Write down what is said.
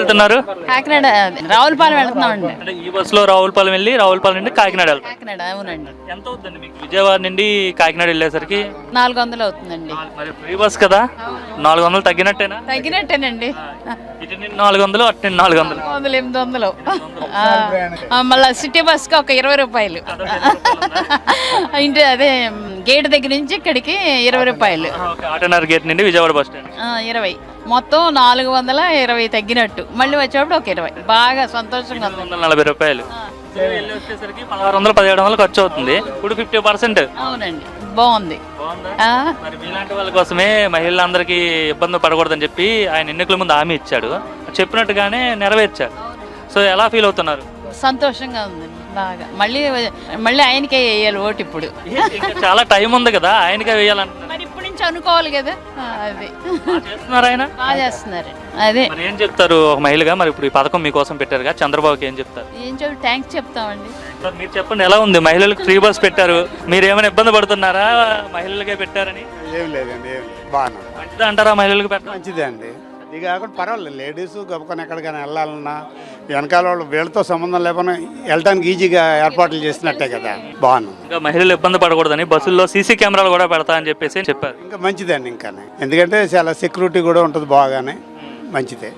వెళ్తున్నారు? కాకినాడ రావులపాలెం వెళ్తున్నామండి. అంటే ఈ బస్సులో రావులపాలెం వెళ్ళి రావులపాలెం నుండి కాకినాడ వెళ్తారు. కాకినాడ అవునండి. ఎంత అవుతుందండి మీకు విజయవాడ నుండి కాకినాడ వెళ్ళేసరికి? 400 అవుతుందండి. మరి ఫ్రీ బస్ కదా, 400 తగ్గినట్టేనా? తగ్గినట్టేనండి. ఇటు నుండి 400, అటు నుండి 400. 800 మళ్ళీ సిటీ బస్కి ఒక 20 రూపాయలు. ఇంటి అదే గేట్ దగ్గర నుంచి ఇక్కడికి 20 రూపాయలు. ఆటోనగర్ గేట్ నుండి విజయవాడ బస్ స్టాండ్ 20 మొత్తం 420 తగ్గినట్టు. మళ్ళీ వచ్చేప్పుడు ఒక 20. బాగా సంతోషంగా ఉంది. 140 రూపాయలు వెళ్ళి వచ్చేసరికి 1600, 1700 ఖర్చు అవుతుంది. ఇప్పుడు 50%. అవునండి, బాగుంది. మరి మీలాంటి వాళ్ళ కోసమే మహిళలందరికీ ఇబ్బంది పడకూడదని చెప్పి ఆయన ఎన్నికల ముందు హామీ ఇచ్చాడు, చెప్పినట్టుగానే నెరవేర్చారు. సో ఎలా ఫీల్ అవుతున్నారు? సంతోషంగా ఉంది బాగా. మళ్ళీ ఆయనకే వేయాలి ఓటు ఇప్పుడు. ఇంకా చాలా టైం ఉంది కదా, ఆయనకే వేయాలంటున్నారు. మరి ఇప్పటి నుంచి అనుకోవాలి కదా. అది చేస్తున్నారు, ఆయన బాగా చేస్తున్నారు. అదే మరి ఏం చెప్తారు ఒక మహిళగా? మరి ఇప్పుడు ఈ పథకం మీకోసం పెట్టారుగా, చంద్రబాబుకి ఏం చెప్తారు? థ్యాంక్స్ చెప్తామండి. మీరు చెప్పండి, ఎలా ఉంది? మహిళలకు ఫ్రీ బస్ పెట్టారు, మీరు ఏమైనా ఇబ్బంది పడుతున్నారా మహిళలకే పెట్టారని? ఏం లేదండి, ఏం లేదు, బాగా మంచిదా అంటారా మహిళలకు పెట్టడం? మంచిదే అండి. ఇది కాకుండా పర్వాలేదు, లేడీస్ గొప్పకొని ఎక్కడికైనా వెళ్ళాలన్నా వెనకాల వాళ్ళు వీళ్ళతో సంబంధం లేకుండా వెళ్ళడానికి ఈజీగా ఏర్పాట్లు చేసినట్టే కదా, బాగున్నాం. ఇంకా మహిళలు ఇబ్బంది పడకూడదని బస్సుల్లో సీసీ కెమెరాలు కూడా పెడతా అని చెప్పేసి చెప్పారు. ఇంకా మంచిదండి, ఇంకా ఎందుకంటే చాలా సెక్యూరిటీ కూడా ఉంటుంది, బాగానే మంచిదే.